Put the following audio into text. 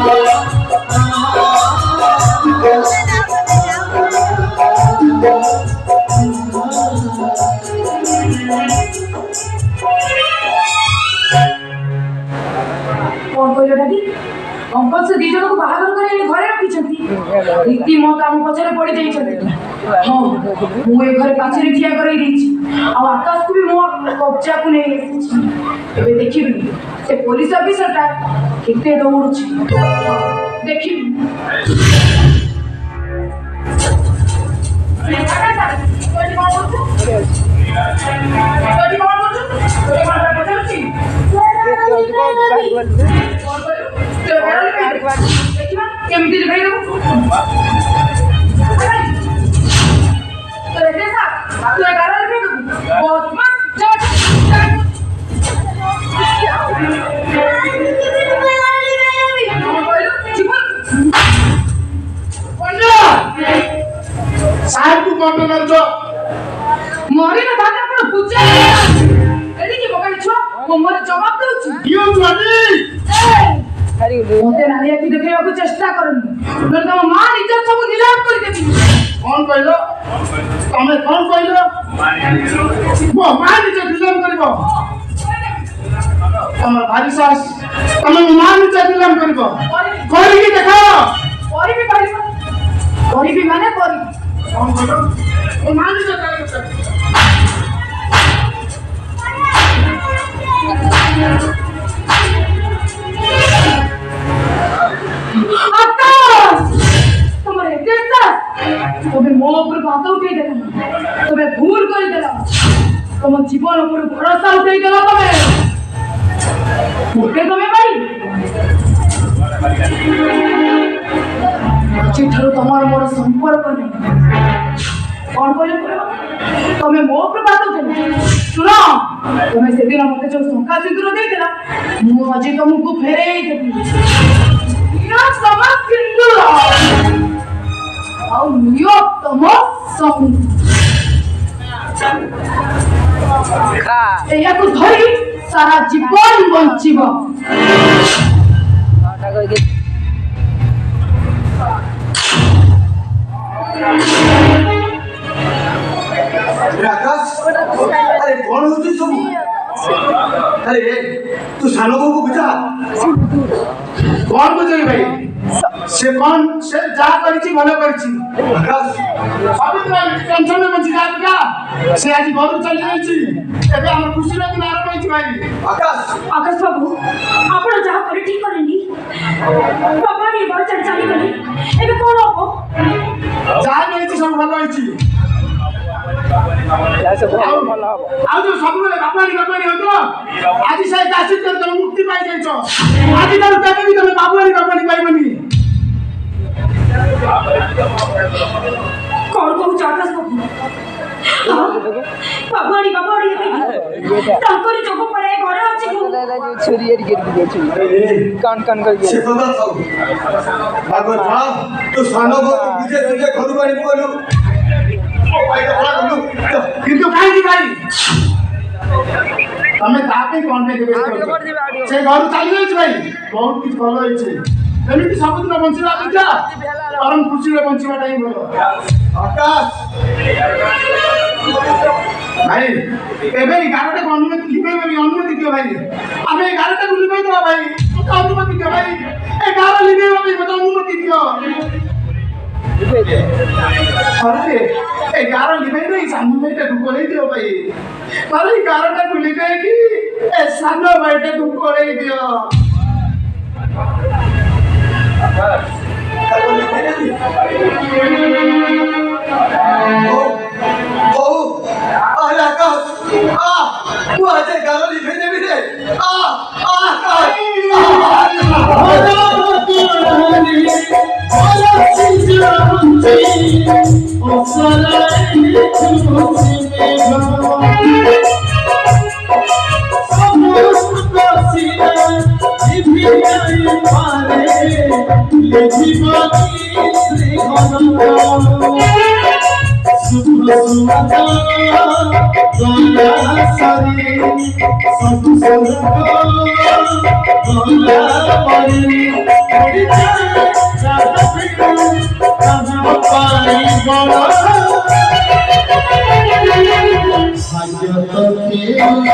कौन कहल daddy uncle से दी जन को बाहागर करे घरे रखी रीति मत आम पछरे पड़ी जाइछथि हां मु ए घर पाछरे ठिया करे दैछि आ आकाश को भी मो कब्जा को नै एछि एबे देखिबी से पुलिस ऑफिसर ता किते दौड़ुछि देखिबी मरी ना दादा अपन पूछे एडी की बकाई छो वो मोर जवाब दउछु क्यों छाती अरे मोते नालिया की देखैया को चेष्टा करनी न तम मां इज्जत सब नीलाम कर देबी कौन कहलो तमे कौन कहलो वो मां इज्जत नीलाम करबो तमर भारी सास तमे मां इज्जत नीलाम करबो करी की देखाओ करी भी माने करी कौन कहलो वो मां इज्जत करबो तुम्हारे तुम्हें मो ऊपर बात उठे देला तुम्हें भूल कर देला तुम जीवन ऊपर भरोसा उठे देला तुम्हें तुम्हें भाई चिठारो तुम्हारा मोर संपर्क नहीं कौन कहले तुम्हें मो ऊपर बात उठे सुनो तुम्हें से दिन मते जो संका सिंदूर दे देला मु आज तुमको फेरे देबी ना समझ सिंदूर आओ नियो तुम सम खा एया को धरी सारा जीवन बंचिबो आटा कहि आकाश अरे कौन होती सब अरे तू सानो को बुझा कौन बुझे भाई से कौन से जा करछि भलो करछि आकाश सब टेंशन में बंची जा से आज घर चली जाइछि एबे हम खुशी रे दिन आरंभ होइछि भाई आकाश बाबू आपण जा करे ठीक करनी बाबा रे घर चली चली गली एबे कोन हो जा जाइछि सब भलो होइछि या सब भलो हो आ जो सब बेले बापानी होतो आज से दासित कर तुम मुक्ति पाई जाइछो आज कर तबे भी तुम बापानी पाइबनी कौन को आकाश बाबू बाबाड़ी तांकरी जोको परे घरे अछि को छुरी एरी गिर गई छुरी कान कान कर से पता था भागवत जा तो सानो को बुझे तुझे घर बाड़ी बोलू ओ भाई तो किंतु काई की भाई हमें तापे कौन पे देबे से घर चली जाइछ भाई बहुत कुछ भलो होइछे एमिति सबदिन बंचिला बुझा परम खुशी रे बंचिबा टाइम भलो आकाश भाई एबे 11 को अनुमति दियो भाई हमें 11 को लिबे दो भाई तो अनुमति दियो भाई 11 लिबे भाई बता अनुमति दियो अरे 11 लिबे नहीं सामने में तो को ले दियो भाई अरे 11 को लिबे कि ए सानो बैठे को ले दियो सब Ah